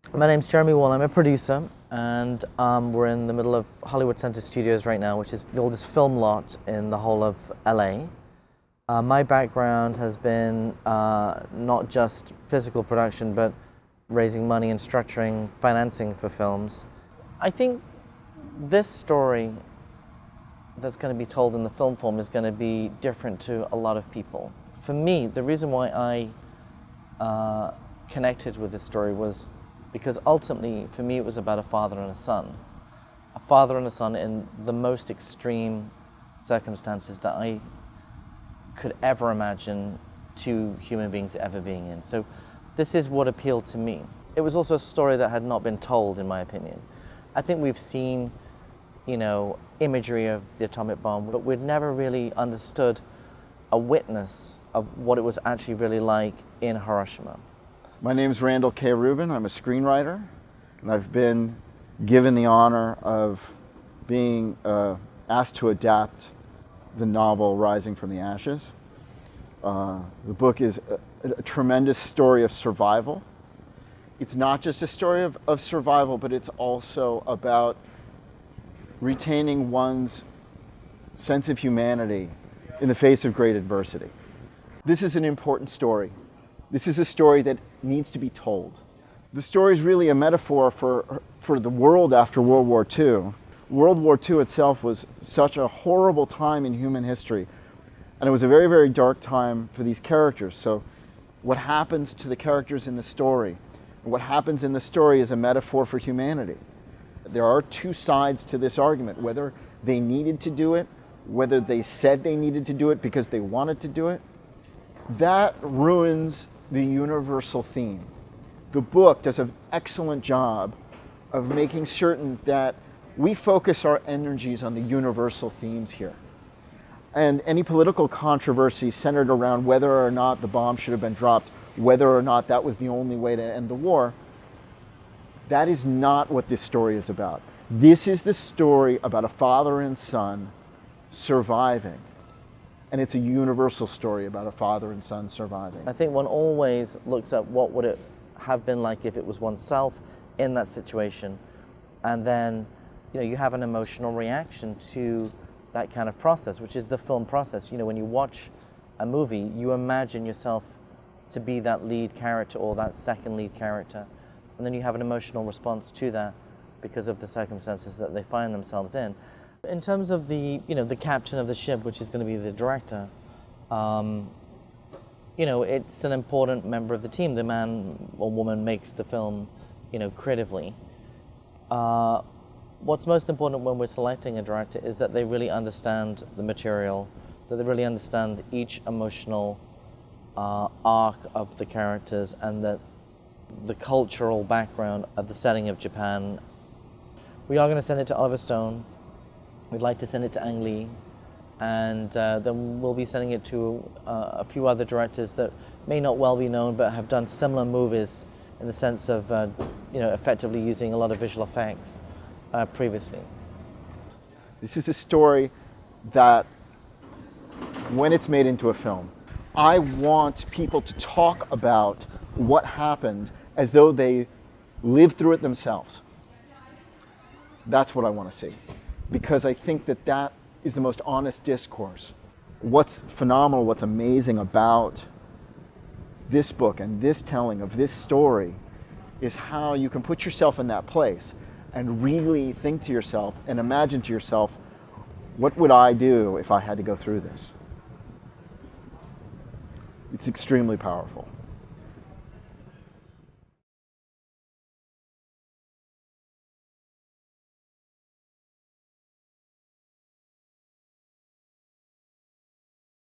My name's Jeremy Wall. I'm a producer, and we're in the middle of Hollywood Center Studios right now, which is the oldest film lot in the whole of LA. My background has been not just physical production, but raising money and structuring financing for films. I think this story that's going to be told in the film form is going to be different to a lot of people. For me, the reason why I connected with this story was because ultimately, for me, it was about a father and a son. A father and a son in the most extreme circumstances that I could ever imagine two human beings ever being in. So this is what appealed to me. It was also a story that had not been told, in my opinion. I think we've seen, imagery of the atomic bomb, but we'd never really understood a witness of what it was actually really like in Hiroshima. My name is Randall K. Rubin. I'm a screenwriter, and I've been given the honor of being asked to adapt the novel Rising from the Ashes. The book is a tremendous story of survival. It's not just a story of survival, but it's also about retaining one's sense of humanity in the face of great adversity. This is an important story. This is a story that needs to be told. The story is really a metaphor for the world after World War II. World War II itself was such a horrible time in human history, and it was a very, very dark time for these characters. So what happens to the characters in the story, and what happens in the story is a metaphor for humanity. There are two sides to this argument, whether they needed to do it, whether they said they needed to do it because they wanted to do it. That ruins the universal theme. The book does an excellent job of making certain that we focus our energies on the universal themes here. And any political controversy centered around whether or not the bomb should have been dropped, whether or not that was the only way to end the war, that is not what this story is about. This is the story about a father and son surviving. And it's a universal story about a father and son surviving. I think one always looks at what would it have been like if it was oneself in that situation, and then you have an emotional reaction to that kind of process, which is the film process. When you watch a movie, you imagine yourself to be that lead character or that second lead character, and then you have an emotional response to that because of the circumstances that they find themselves in. In terms of the captain of the ship, which is going to be the director, it's an important member of the team. The man or woman makes the film, creatively. What's most important when we're selecting a director is that they really understand the material, that they really understand each emotional arc of the characters, and that the cultural background of the setting of Japan. We are going to send it to Oliver Stone. We'd like to send it to Ang Lee, and then we'll be sending it to a few other directors that may not well be known but have done similar movies in the sense of effectively using a lot of visual effects previously. This is a story that, when it's made into a film, I want people to talk about what happened as though they lived through it themselves. That's what I want to see, because I think that is the most honest discourse. What's phenomenal, what's amazing about this book and this telling of this story is how you can put yourself in that place and really think to yourself and imagine to yourself, what would I do if I had to go through this? It's extremely powerful.